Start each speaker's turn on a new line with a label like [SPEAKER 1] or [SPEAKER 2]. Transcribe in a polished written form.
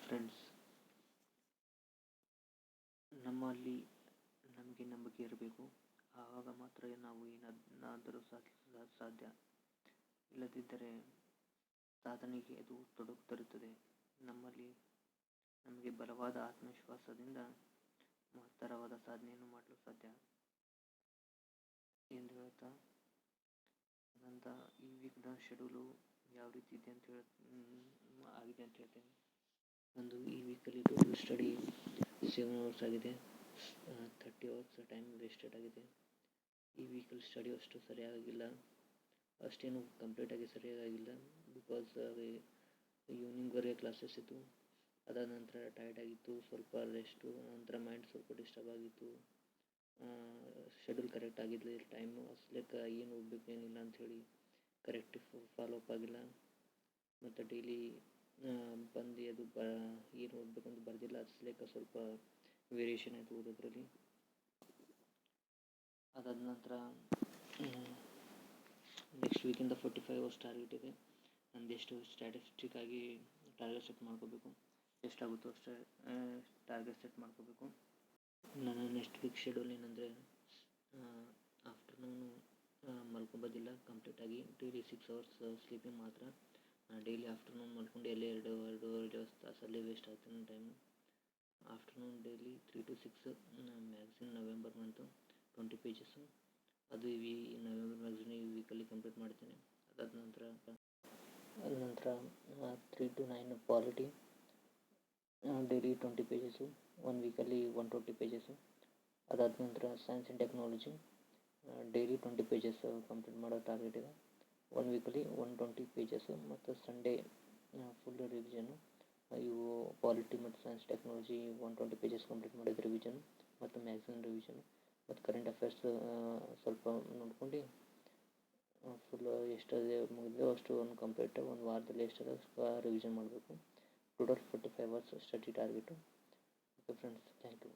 [SPEAKER 1] Friends, ನಮ್ಮಲ್ಲಿ ನಮಗೆ ನಂಬಿಕೆ ಇರಬೇಕು. ಆವಾಗ ಮಾತ್ರ ನಾವು ಏನಾದರೂ ಸಾಧಿಸಲು ಸಾಧ್ಯ. ಇಲ್ಲದಿದ್ದರೆ ಸಾಧನೆಗೆ ಅದು ತೊಡಕು ತರುತ್ತದೆ. ನಮಗೆ ಬಲವಾದ ಆತ್ಮವಿಶ್ವಾಸದಿಂದ ಮಹತ್ತರವಾದ ಸಾಧನೆಯನ್ನು ಮಾಡಲು ಸಾಧ್ಯ ಎಂದು ಹೇಳ್ತಾ, ನಂತ ಈ ವೀಕ್ನ ಶೆಡ್ಯೂಲು ಯಾವ ರೀತಿ ಇದೆ ಅಂತ ಆಗಿದೆ ಅಂತ ಹೇಳ್ತೇನೆ. ಒಂದು ಈ ವೀಕಲ್ಲಿ ಟೋಟಲ್ ಸ್ಟಡಿ 7 hours ಆಗಿದೆ. 30 hours ಟೈಮ್ ವೇಸ್ಟೆಡ್ ಆಗಿದೆ. ಈ ವೀಕಲ್ಲಿ ಸ್ಟಡಿ ಅಷ್ಟು ಸರಿಯಾಗಿಲ್ಲ, ಅಷ್ಟೇನು ಕಂಪ್ಲೀಟಾಗಿ ಸರಿಯಾಗಿಲ್ಲ. ಬಿಕಾಸ್ ಈವ್ನಿಂಗ್ವರೆಗೆ ಕ್ಲಾಸಸ್ ಇತ್ತು. ಅದಾದ ನಂತರ ಟೈರ್ಡ್ ಆಗಿತ್ತು, ಸ್ವಲ್ಪ ರೆಸ್ಟು, ನಂತರ ಮೈಂಡ್ ಸ್ವಲ್ಪ ಡಿಸ್ಟರ್ಬ್ ಆಗಿತ್ತು. ಶೆಡ್ಯೂಲ್ ಕರೆಕ್ಟ್ ಆಗಿರಲಿಲ್ಲ, ಟೈಮು ಅಸಲಿಕ್ಕೆ ಏನು ಓದಬೇಕು ಏನಿಲ್ಲ ಅಂಥೇಳಿ ಕರೆಕ್ಟ್ ಫಾಲೋ ಅಪ್ ಆಗಿಲ್ಲ. ಮತ್ತು ಡೈಲಿ ಬಂದು ಅದು ಏನು ಓದಬೇಕಂತ ಬರೆದಿಲ್ಲ, ಅಸಲಿಕ್ಕೆ ಸ್ವಲ್ಪ ವೇರಿಯೇಷನ್ ಆಯಿತು ಓದೋದ್ರಲ್ಲಿ. ಅದಾದ ನಂತರ ನೆಕ್ಸ್ಟ್ ವೀಕಿಂದ 45 hours ಟಾರ್ಗೆಟ್ ಇದೆ. ನಂದೆಷ್ಟು ಸ್ಟ್ಯಾಟಿಸ್ಟಿಕ್ ಆಗಿ ಟಾರ್ಗೆಟ್ ಸೆಟ್ ಮಾಡ್ಕೋಬೇಕು, ಎಷ್ಟಾಗುತ್ತೋ ಅಷ್ಟೇ ಟಾರ್ಗೆಟ್ ಸೆಟ್ ಮಾಡ್ಕೋಬೇಕು. ನನ್ನ ನೆಕ್ಸ್ಟ್ ವೀಕ್ ಶೆಡ್ಯೂಲ್ ಏನಂದರೆ, ಆಫ್ಟರ್ನೂನು ಮಲ್ಕೊಬೋದಿಲ್ಲ ಕಂಪ್ಲೀಟಾಗಿ. ಡೈಲಿ 6 hours ಸ್ಲೀಪಿಂಗ್ ಮಾತ್ರ. ಡೈಲಿ ಆಫ್ಟರ್ನೂನ್ ಮಲ್ಕೊಂಡು ಎರಡೂವರೆ ತಾಸಲ್ಲಿ ವೇಸ್ಟ್ ಆಗುತ್ತೆ ನನ್ನ time. Afternoon daily 3 to 6 magazine November month 20 pages. ಅದು ಈ ನವೆಂಬರ್ ಮ್ಯಾಗ್ಝಿನ್ ಈ ವೀಕಲ್ಲಿ ಕಂಪ್ಲೀಟ್ ಮಾಡ್ತೇನೆ. ಅದಾದ ನಂತರ 3 to 9 ಪಾಲಿಟಿ, ಡೈಲಿ 20 ಪೇಜಸ್ಸು, 1 ವೀಕಲ್ಲಿ 120 ಪೇಜಸ್ಸು. ಅದಾದ ನಂತರ science and technology, daily 20 pages complete ಮಾಡೋ ಟಾರ್ಗೆಟ್ ಇದೆ. 1 ವೀಕಲ್ಲಿ 120 ಪೇಜಸ್ಸು. ಮತ್ತು ಸಂಡೇ ಫುಲ್ ರಿವಿಷನ್ನು. ಇವು ಪಾಲಿಟಿ ಮತ್ತು ಸೈನ್ಸ್ ಟೆಕ್ನಾಲಜಿ 120 ಪೇಜಸ್ ಕಂಪ್ಲೀಟ್ ಮಾಡಿದ ರಿವಿಷನು, ಮತ್ತು ಮ್ಯಾಗ್ಝಿನ್ ರಿವಿಷನು, ಮತ್ತು ಕರೆಂಟ್ ಅಫೇರ್ಸ್ ಸ್ವಲ್ಪ ನೋಡ್ಕೊಂಡು ಫುಲ್ ಎಷ್ಟದೇ ಮುಗಿದೋ ಅಷ್ಟು ಒಂದು ಕಂಪ್ಲೀಟ್ ಒಂದು ವಾರದಲ್ಲಿ ಎಷ್ಟದ ರಿವಿಷನ್ ಮಾಡಬೇಕು. Total 45 hours study target. Okay friends, thank you.